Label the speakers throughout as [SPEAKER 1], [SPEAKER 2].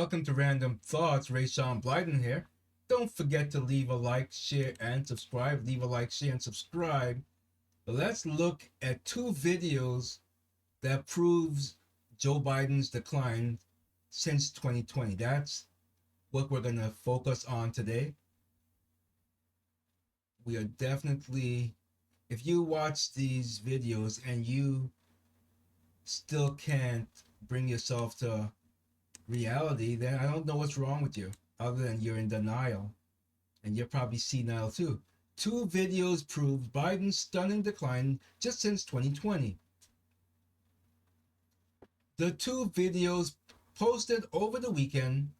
[SPEAKER 1] welcome to Random Thoughts. Ray Sean Blyden here. Don't forget to leave a like, share, and subscribe. Leave a like, share, and subscribe. But let's look at two videos that proves Joe Biden's decline since 2020. That's what we're gonna focus on today. We are definitely, if you watch these videos and you still can't bring yourself to reality, then I don't know what's wrong with you, other than you're in denial, and you're probably senile too. Two videos prove Biden's stunning decline just since 2020. The two videos posted over the weekend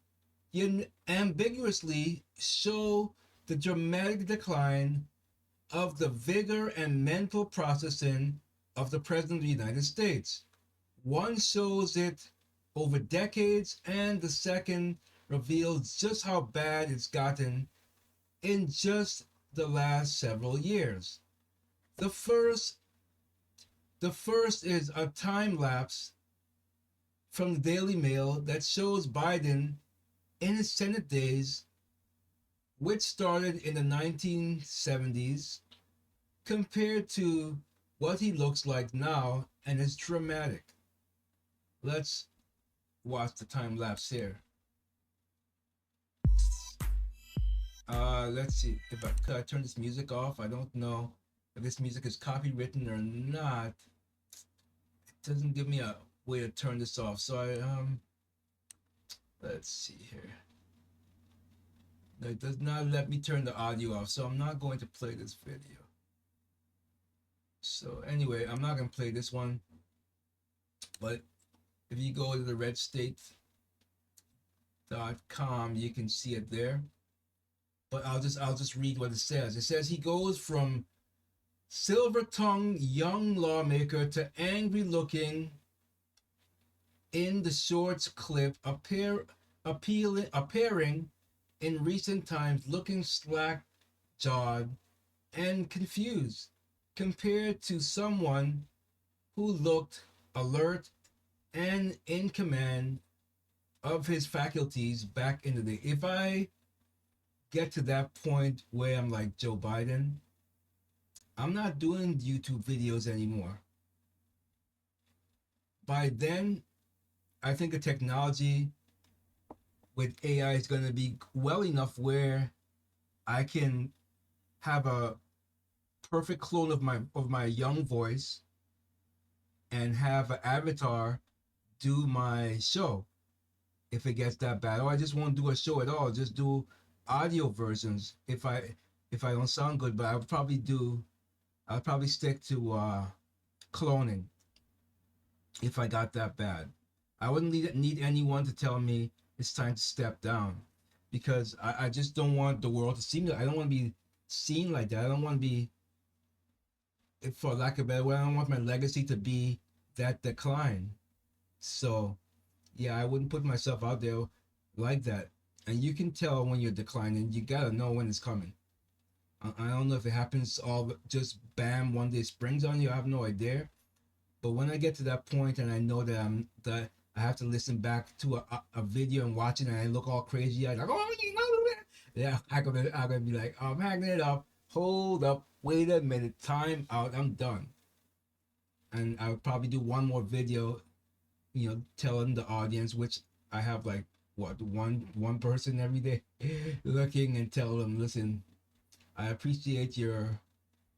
[SPEAKER 1] ambiguously show the dramatic decline of the vigor and mental processing of the President of the United States. One shows it over decades, and the second reveals just how bad it's gotten in just the last several years. The first is a time lapse from the Daily Mail that shows Biden in his Senate days, which started in the 1970s, compared to what he looks like now, and it's dramatic. Let's watch the time lapse here. Let's see if could I turn this music off. I don't know if this music is copywritten or not. It doesn't give me a way to turn this off. So let's see here. No, it does not let me turn the audio off, so I'm not going to play this video. So anyway, I'm not gonna play this one, but if you go to the redstate.com, you can see it there. But I'll just read what it says. It says he goes from silver-tongued young lawmaker to angry-looking in the shorts clip, appearing in recent times, looking slack-jawed and confused, compared to someone who looked alert and in command of his faculties back in the day. If I get to that point where I'm like Joe Biden, I'm not doing YouTube videos anymore. By then, I think the technology with AI is going to be well enough where I can have a perfect clone of my young voice and have an avatar do my show if it gets that bad. Or I just won't do a show at all, just do audio versions if I don't sound good. But I'll probably stick to cloning if I got that bad. I wouldn't need anyone to tell me it's time to step down, because I just don't want the world to see me. I don't want to be seen like that. I don't want to be, for lack of a better word, I don't want my legacy to be that decline. So yeah, I wouldn't put myself out there like that. And you can tell when you're declining. You gotta know when it's coming. I don't know if it happens all just bam one day springs on you. I have no idea. But when I get to that point and I know that I have to listen back to a video and watch it, and I look all crazy, I'm like, oh, you know that. Yeah, I'm gonna be like, I'm hanging it up. Hold up, wait a minute, time out. I'm done. And I would probably do one more video, telling the audience, which I have like one person every day looking, and tell them, listen, I appreciate your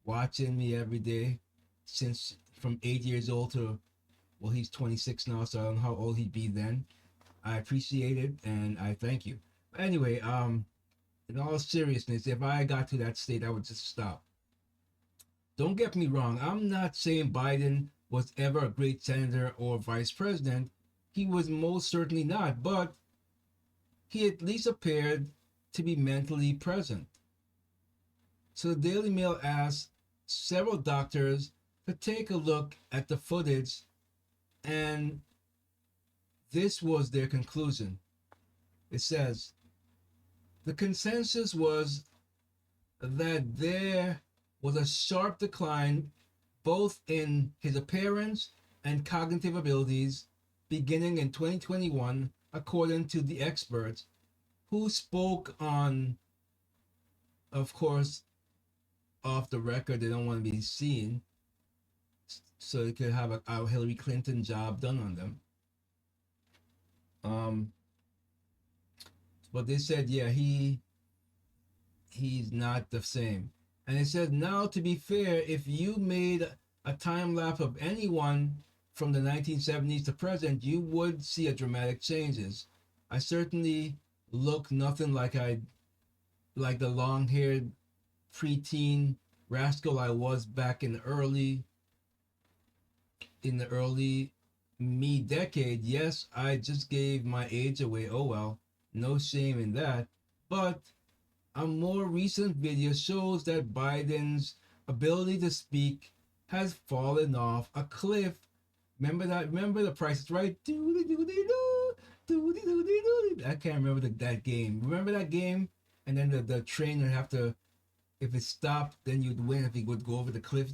[SPEAKER 1] watching me every day since from 8 years old to, well, he's 26 now, so I don't know how old he'd be then. I appreciate it and I thank you. But anyway, in all seriousness, if I got to that state, I would just stop. Don't get me wrong, I'm not saying Biden was ever a great senator or vice president. He was most certainly not, but he at least appeared to be mentally present. So the Daily Mail asked several doctors to take a look at the footage, and this was their conclusion. It says, the consensus was that there was a sharp decline both in his appearance and cognitive abilities beginning in 2021 according to the experts who spoke on, of course, off the record. They don't want to be seen, so they could have a Hillary Clinton job done on them. But they said, yeah, he's not the same. And it said, now to be fair, if you made a time lapse of anyone from the 1970s to present, you would see a dramatic changes. I certainly look nothing like the long-haired preteen rascal I was back in the early me decade. Yes, I just gave my age away. Oh well, no shame in that. But a more recent video shows that Biden's ability to speak has fallen off a cliff. Remember that? Remember The Price is Right? I can't remember that game. Remember that game? And then the train would have to, if it stopped, then you'd win. If it would go over the cliff,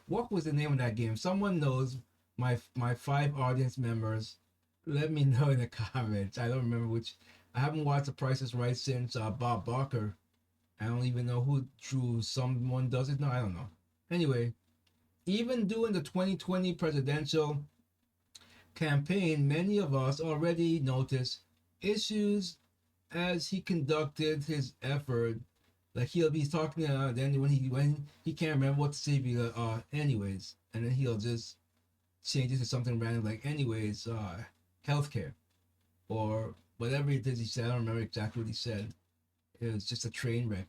[SPEAKER 1] what was the name of that game? Someone knows. My 5 audience members, let me know in the comments. I don't remember which. I haven't watched The Price is Right since Bob Barker. I don't even know who drew Someone Does It. No, I don't know. Anyway, even during the 2020 presidential campaign, many of us already noticed issues as he conducted his effort. Like he'll be talking, then when he can't remember what to say, be like, anyways, and then he'll just change it to something random like, anyways, healthcare, or whatever it is he said. I don't remember exactly what he said. It was just a train wreck.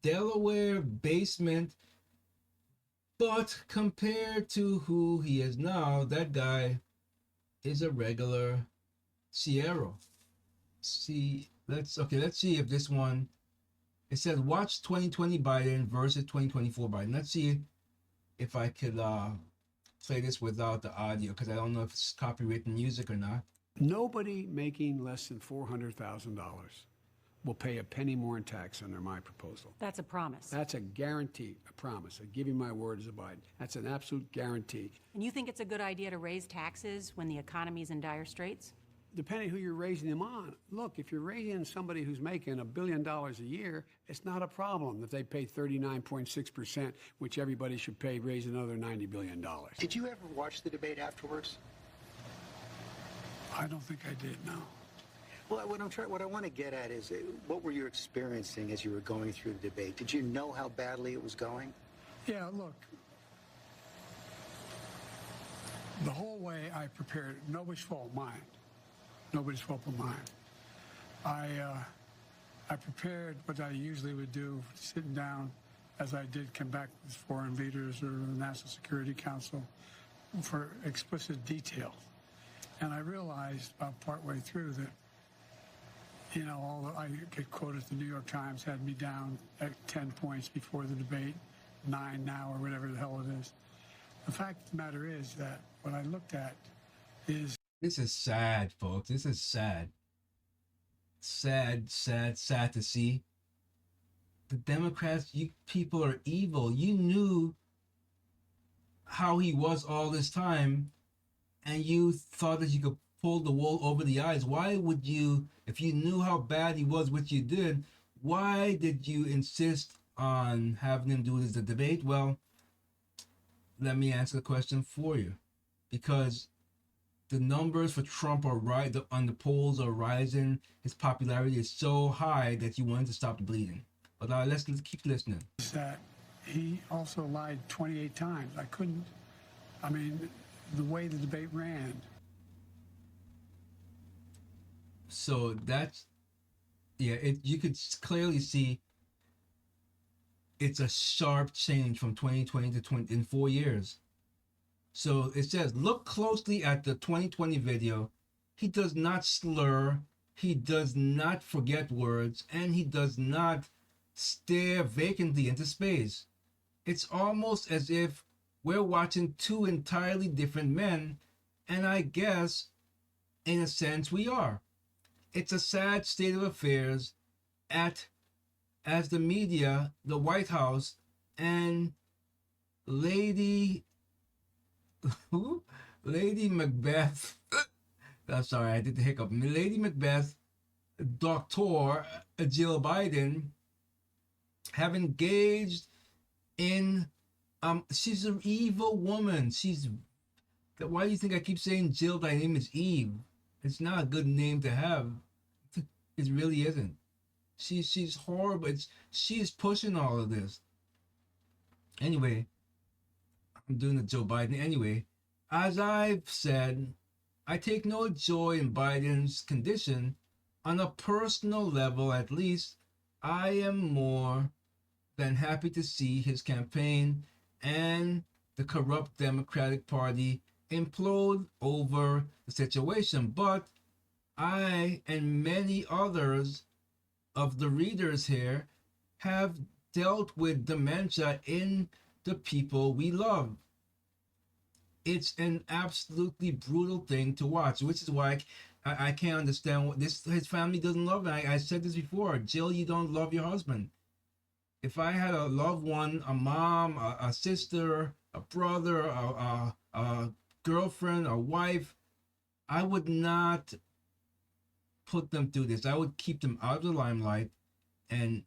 [SPEAKER 1] Delaware basement. But compared to who he is now, that guy is a regular Sierra. Let's see if this one, it says watch 2020 Biden versus 2024 Biden. Let's see if I could play this without the audio, because I don't know if it's copyrighted music or not.
[SPEAKER 2] Nobody making less than $400,000 will pay a penny more in tax under my proposal.
[SPEAKER 3] That's a promise.
[SPEAKER 2] That's a guarantee, a promise. I give you my word as a Biden. That's an absolute guarantee.
[SPEAKER 3] And you think it's a good idea to raise taxes when the economy's in dire straits?
[SPEAKER 2] Depending who you're raising them on. Look, if you're raising somebody who's making $1 billion a year, it's not a problem that they pay 39.6%, which everybody should pay, raise another $90 billion.
[SPEAKER 4] Did you ever watch the debate afterwards?
[SPEAKER 2] I don't think I did, no.
[SPEAKER 4] Well, what I want to get at is, what were you experiencing as you were going through the debate? Did you know how badly it was going?
[SPEAKER 2] Yeah, look. The whole way I prepared, nobody's fault, mine. Nobody's fault but mine. I prepared what I usually would do, sitting down, as I did come back with foreign leaders or the National Security Council, for explicit detail. And I realized about partway through that, I get quoted, the New York Times had me down at 10 points before the debate, 9 now, or whatever the hell it is. The fact of the matter is that what I looked at is...
[SPEAKER 1] This is sad, folks. This is sad. Sad to see. The Democrats, you people are evil. You knew how he was all this time, and you thought that you could pull the wool over the eyes. Why would you, if you knew how bad he was, which you did, why did you insist on having him do the debate? Well, let me answer the question for you. Because the numbers for Trump are right, on the polls are rising. His popularity is so high that you wanted to stop the bleeding. But let's keep listening.
[SPEAKER 2] That he also lied 28 times. The way the debate ran.
[SPEAKER 1] So that's, you could clearly see it's a sharp change from 2020 to 20 in 4 years. So it says, look closely at the 2020 video. He does not slur, he does not forget words, and he does not stare vacantly into space. It's almost as if we're watching 2 entirely different men, and I guess, in a sense, we are. It's a sad state of affairs as the media, the White House, and Lady Macbeth I'm sorry, I did the hiccup. Lady Macbeth, Dr. Jill Biden have engaged in she's an evil woman. Why do you think I keep saying Jill? Thy name is Eve. It's not a good name to have. It really isn't. She's horrible. She's pushing all of this. Anyway, I'm doing the Joe Biden. Anyway, as I've said, I take no joy in Biden's condition. On a personal level, at least, I am more than happy to see his campaign and the corrupt Democratic Party implode over the situation. But I and many others of the readers here have dealt with dementia in the people we love. It's an absolutely brutal thing to watch, which is why I can't understand what this. His family doesn't love him. I said this before. Jill, you don't love your husband. If I had a loved one, a mom, a sister, a brother, a girlfriend, a wife, I would not put them through this. I would keep them out of the limelight, and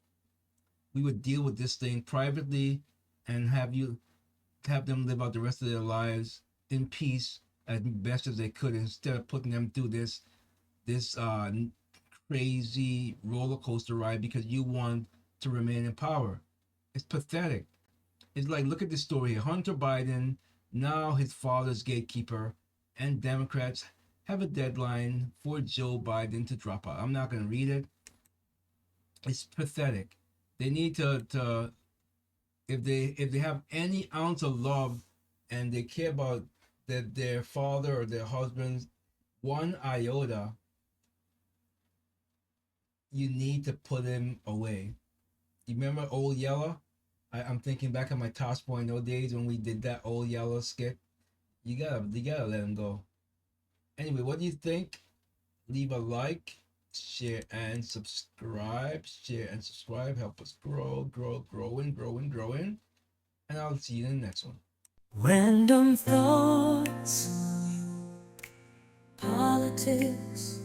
[SPEAKER 1] we would deal with this thing privately and have them live out the rest of their lives in peace as best as they could, instead of putting them through this crazy roller coaster ride because you want to remain in power. It's pathetic. It's like, look at this story here. Hunter Biden, now his father's gatekeeper, and Democrats have a deadline for Joe Biden to drop out. I'm not going to read it. It's pathetic. They need to if they have any ounce of love and they care about their father or their husband, one iota, you need to put him away. You remember Old Yeller? I'm thinking back on my Tosh.0 days when we did that Old Yeller skit. You gotta let him go. Anyway, what do you think? Leave a like, share and subscribe. Share and subscribe. Help us growing. And I'll see you in the next one.
[SPEAKER 5] Random thoughts, politics,